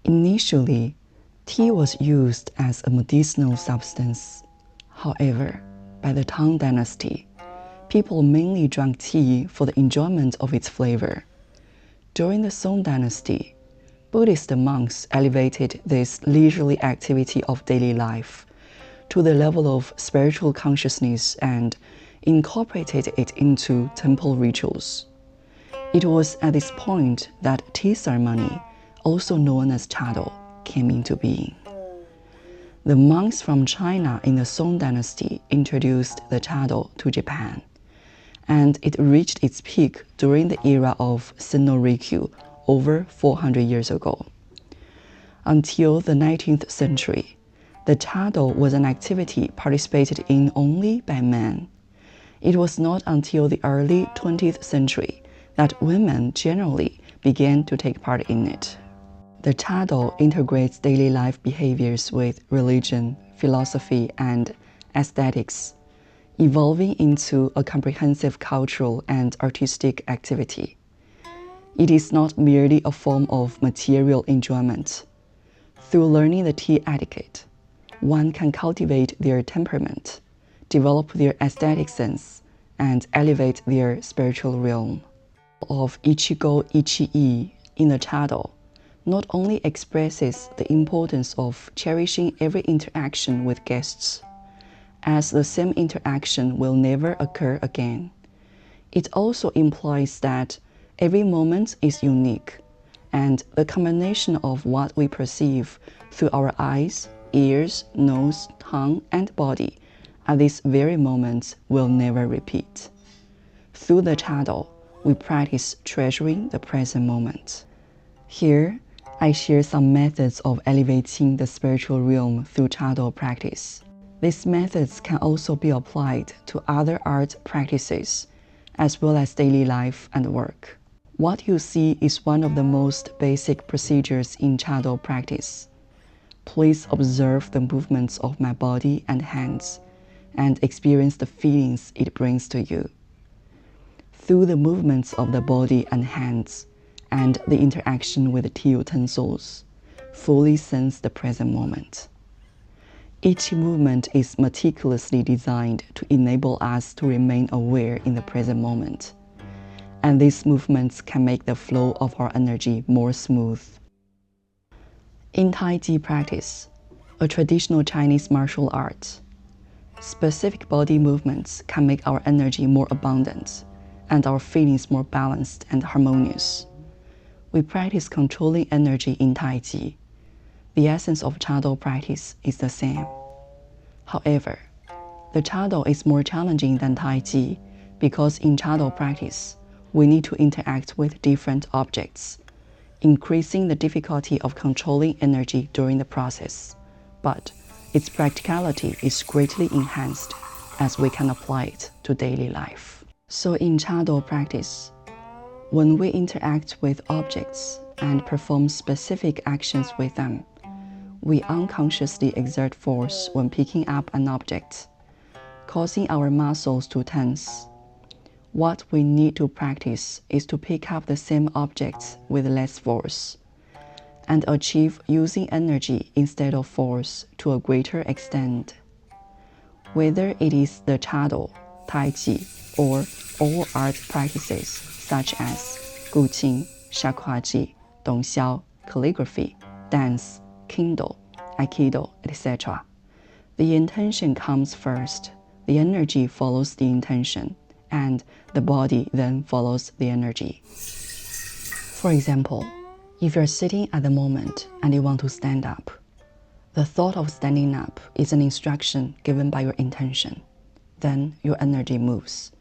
Initially, tea was used as a medicinal substance. However, by the Tang Dynasty, people mainly drank tea for the enjoyment of its flavor. During the Song Dynasty, Buddhist monks elevated this leisurely activity of daily life to the level of spiritual consciousness and incorporated it into temple rituals. It was at this point that tea ceremony, also known as Chado, came into being. The monks from China in the Song Dynasty introduced the Chado to Japan, and it reached its peak during the era of Senno-Rikyu over 400 years ago. Until the 19th century, the Chado was an activity participated in only by men. It was not until the early 20th century that women generally began to take part in it. The Chado integrates daily life behaviors with religion, philosophy, and aesthetics, evolving into a comprehensive cultural and artistic activity. It is not merely a form of material enjoyment. Through learning the tea etiquette, one can cultivate their temperament, develop their aesthetic sense, and elevate their spiritual realm. Of Ichigo Ichi-i in the Chado not only expresses the importance of cherishing every interaction with guests, as the same interaction will never occur again. It also implies that every moment is unique, and the combination of what we perceive through our eyes, ears, nose, tongue, and body at this very moment will never repeat. Through the Chado, we practice treasuring the present moment. Here, I share some methods of elevating the spiritual realm through Chado practice. These methods can also be applied to other art practices, as well as daily life and work. What you see is one of the most basic procedures in Chado practice. Please observe the movements of my body and hands, and experience the feelings it brings to you. Through the movements of the body and hands, and the interaction with the tea utensils, fully sense the present moment. Each movement is meticulously designed to enable us to remain aware in the present moment, and these movements can make the flow of our energy more smooth. In Tai Chi practice, a traditional Chinese martial art, specific body movements can make our energy more abundant and our feelings more balanced and harmonious. We practice controlling energy in Tai Chi. The essence of Chado practice is the same. However, the Chado is more challenging than Tai Chi because in Chado practice, we need to interact with different objects, increasing the difficulty of controlling energy during the process. But its practicality is greatly enhanced as we can apply it to daily life. So in Chado practice, when we interact with objects and perform specific actions with them, we unconsciously exert force when picking up an object, causing our muscles to tense. What we need to practice is to pick up the same objects with less force, and achieve using energy instead of force to a greater extent. Whether it is the Chado, Tai Chi, or all art practices such as Guqing, Shakuhachi, Dongxiao, calligraphy, dance, Kendo, Aikido, etc. The intention comes first, the energy follows the intention, and the body then follows the energy. For example, if you're sitting at the moment and you want to stand up, the thought of standing up is an instruction given by your intention. Then your energy moves,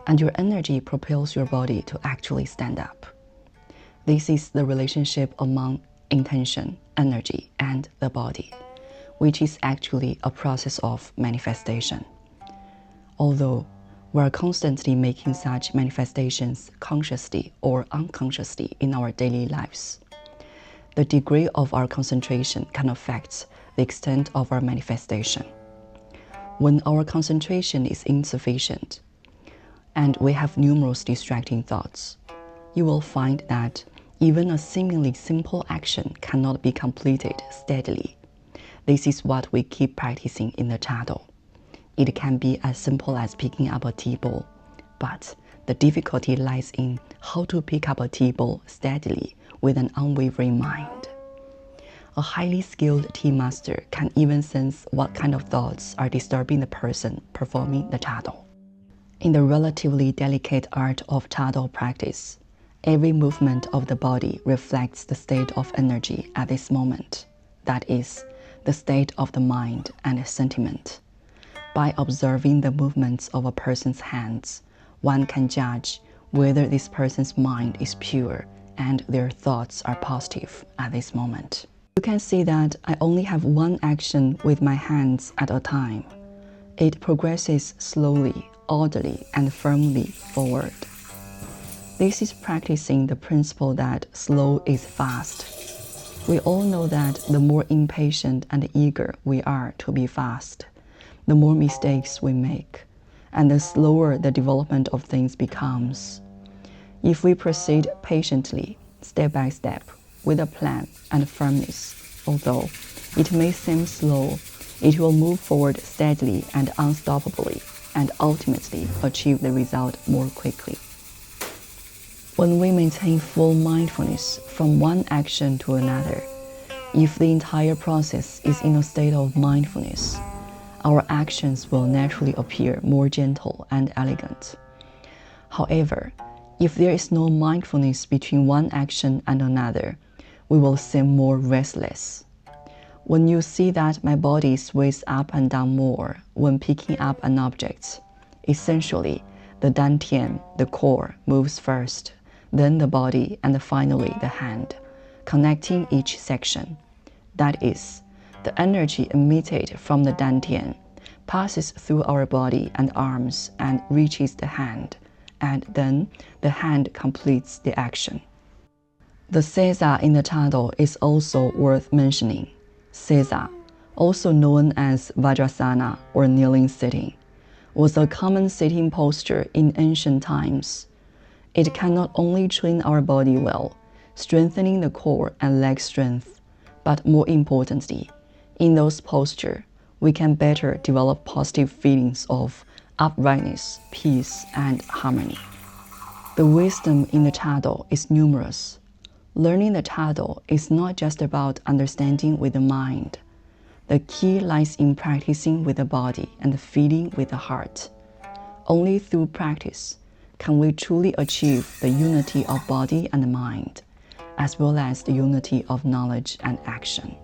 and your energy propels your body to actually stand up. This is the relationship among intention, energy, and the body, which is actually a process of manifestation. Although we are constantly making such manifestations consciously or unconsciously in our daily lives, the degree of our concentration can affect the extent of our manifestation. When our concentration is insufficient and we have numerous distracting thoughts, you will find that Even a seemingly simple action cannot be completed steadily. This is what we keep practicing in the Chado. It can be as simple as picking up a tea bowl, but the difficulty lies in how to pick up a tea bowl steadily with an unwavering mind. A highly skilled tea master can even sense what kind of thoughts are disturbing the person performing the Chado. In the relatively delicate art of Chado practice, every movement of the body reflects the state of energy at this moment, that is, the state of the mind and sentiment. By observing the movements of a person's hands, one can judge whether this person's mind is pure and their thoughts are positive at this moment. You can see that I only have one action with my hands at a time. It progresses slowly, orderly, and firmly forward. This is practicing the principle that slow is fast. We all know that the more impatient and eager we are to be fast, the more mistakes we make, and the slower the development of things becomes. If we proceed patiently, step by step, with a plan and firmness, although it may seem slow, it will move forward steadily and unstoppably, and ultimately achieve the result more quickly. When we maintain full mindfulness from one action to another, if the entire process is in a state of mindfulness, our actions will naturally appear more gentle and elegant. However, if there is no mindfulness between one action and another, we will seem more restless. When you see that my body sways up and down more when picking up an object, essentially, the dantian, the core, moves first, then the body, and finally the hand, connecting each section. That is, the energy emitted from the dantian passes through our body and arms and reaches the hand, and then the hand completes the action. The sesa in the Chado is also worth mentioning. Sesa, also known as Vajrasana or kneeling sitting, was a common sitting posture in ancient times. It can not only train our body well, strengthening the core and leg strength, but more importantly, in those postures, we can better develop positive feelings of uprightness, peace, and harmony. The wisdom in the Chado is numerous. Learning the Chado is not just about understanding with the mind. The key lies in practicing with the body and feeling with the heart. Only through practice can we truly achieve the unity of body and mind, as well as the unity of knowledge and action.